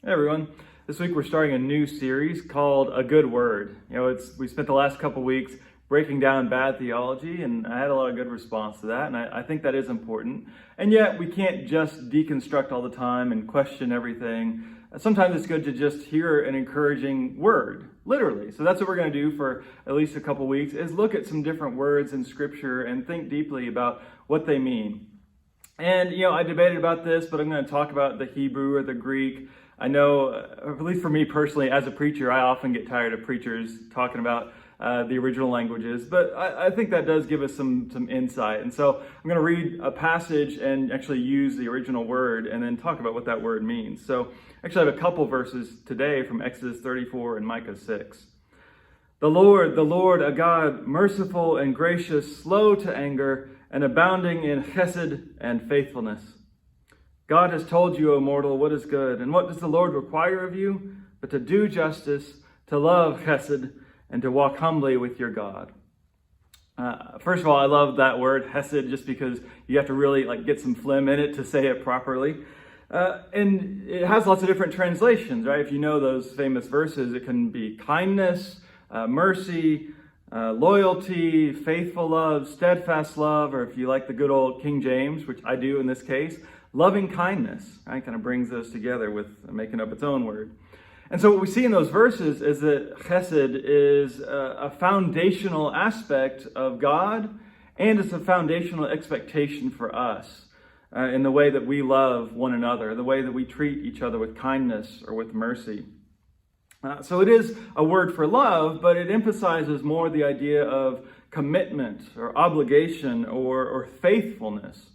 Hey everyone, this week we're starting a new series called A Good Word. We spent the last couple weeks breaking down bad theology, and I had a lot of good response to that, and I think that is important. And yet we can't just deconstruct all the time and question everything. Sometimes it's good to just hear an encouraging word, literally. So that's what we're going to do for at least a couple weeks, is look at some different words in Scripture and think deeply about what they mean. And, I debated about this, but I'm going to talk about the Hebrew or the Greek. I know, at least for me personally, as a preacher, I often get tired of preachers talking about the original languages, but I think that does give us some insight. And so I'm going to read a passage and actually use the original word and then talk about what that word means. So actually I have a couple verses today from Exodus 34 and Micah 6. The Lord, a God merciful and gracious, slow to anger, and abounding in hesed and faithfulness. God has told you, O mortal, what is good, and what does the Lord require of you? But to do justice, to love hesed, and to walk humbly with your God. First of all, I love that word, hesed, just because you have to really get some phlegm in it to say it properly. And it has lots of different translations, right? If you know those famous verses, it can be kindness, mercy, loyalty, faithful love, steadfast love, or if you like the good old King James, which I do in this case, loving kindness, right? Kind of brings those together with making up its own word. And so what we see in those verses is that chesed is a foundational aspect of God, and it's a foundational expectation for us in the way that we love one another, the way that we treat each other with kindness or with mercy. So it is a word for love, but it emphasizes more the idea of commitment or obligation or faithfulness.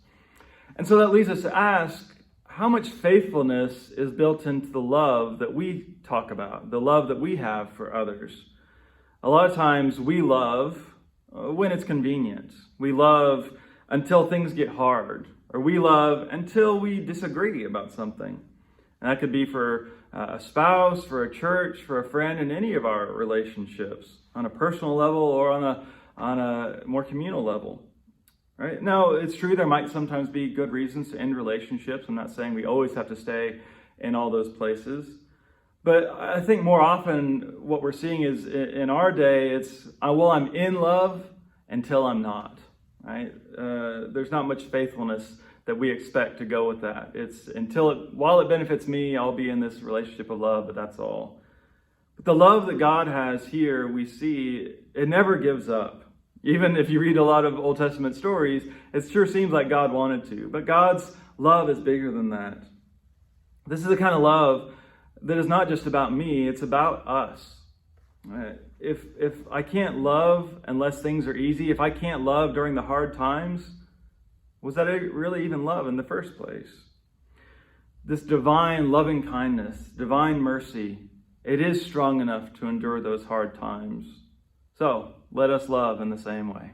And so that leads us to ask, how much faithfulness is built into the love that we talk about, the love that we have for others? A lot of times we love when it's convenient. We love until things get hard, or we love until we disagree about something. And that could be for a spouse, for a church, for a friend, in any of our relationships, on a personal level or on a more communal level. Right? Now, it's true there might sometimes be good reasons to end relationships. I'm not saying we always have to stay in all those places. But I think more often what we're seeing is in our day, it's, I'm in love until I'm not. Right? There's not much faithfulness that we expect to go with that. It's while it benefits me, I'll be in this relationship of love, but that's all. But the love that God has here, we see, it never gives up. Even if you read a lot of Old Testament stories, it sure seems like God wanted to. But God's love is bigger than that. This is the kind of love that is not just about me, it's about us. If I can't love unless things are easy, if I can't love during the hard times, was that really even love in the first place? This divine loving kindness, divine mercy, it is strong enough to endure those hard times. So, let us love in the same way.